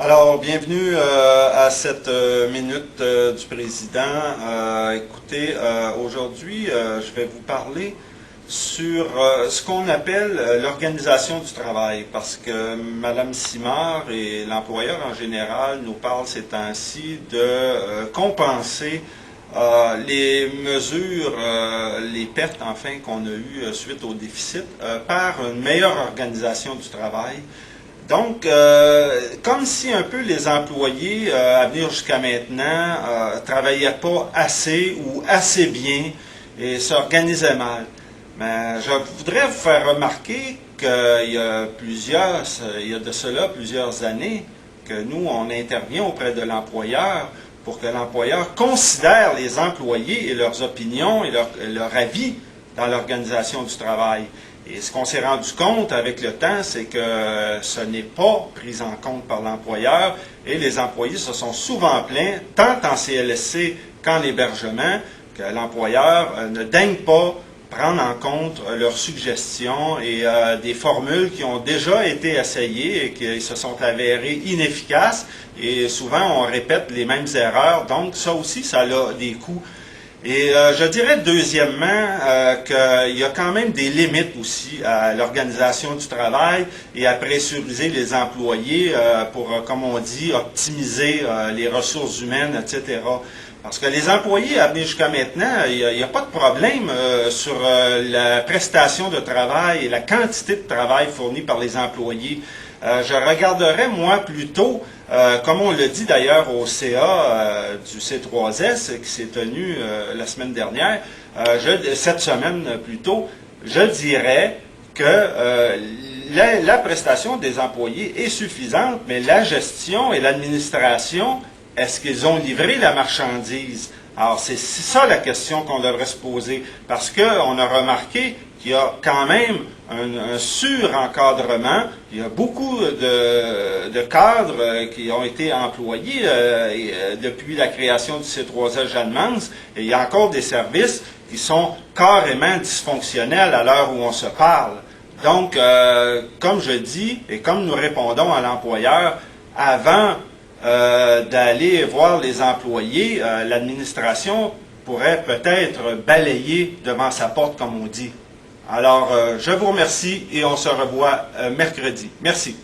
Alors, bienvenue à cette minute du président. Écoutez, aujourd'hui, je vais vous parler sur ce qu'on appelle l'organisation du travail, parce que Mme Simard et l'employeur en général nous parlent ces temps-ci de compenser les mesures, les pertes enfin qu'on a eues suite au déficit par une meilleure organisation du travail. Donc, comme si un peu les employés, à venir jusqu'à maintenant, travaillaient pas assez ou assez bien et s'organisaient mal. Mais je voudrais vous faire remarquer qu'il y a de cela plusieurs années, que nous, on intervient auprès de l'employeur pour que l'employeur considère les employés et leurs opinions et leur avis dans l'organisation du travail. Et ce qu'on s'est rendu compte avec le temps, c'est que ce n'est pas pris en compte par l'employeur et les employés se sont souvent plaints, tant en CLSC qu'en hébergement, que l'employeur ne daigne pas prendre en compte leurs suggestions et des formules qui ont déjà été essayées et qui se sont avérées inefficaces. Et souvent, on répète les mêmes erreurs. Donc, ça aussi, ça a des coûts. Et je dirais deuxièmement qu'il y a quand même des limites aussi à l'organisation du travail et à pressuriser les employés pour, comme on dit, optimiser les ressources humaines, etc. Parce que les employés, à venir jusqu'à maintenant, il n'y a pas de problème sur la prestation de travail et la quantité de travail fournie par les employés. Je regarderais, moi, plutôt, comme on le dit d'ailleurs au CA du C3S, qui s'est tenu la semaine dernière, cette semaine plutôt, je dirais que la prestation des employés est suffisante, mais la gestion et l'administration, est-ce qu'ils ont livré la marchandise? Alors, c'est ça la question qu'on devrait se poser, parce qu'on a remarqué qu'il y a quand même un surencadrement. Il y a beaucoup de cadres qui ont été employés depuis la création du C3S Jeanne Mans, et il y a encore des services qui sont carrément dysfonctionnels à l'heure où on se parle. Donc, comme je dis, et comme nous répondons à l'employeur, avant d'aller voir les employés, l'administration pourrait peut-être balayer devant sa porte, comme on dit. Alors, je vous remercie et on se revoit mercredi. Merci.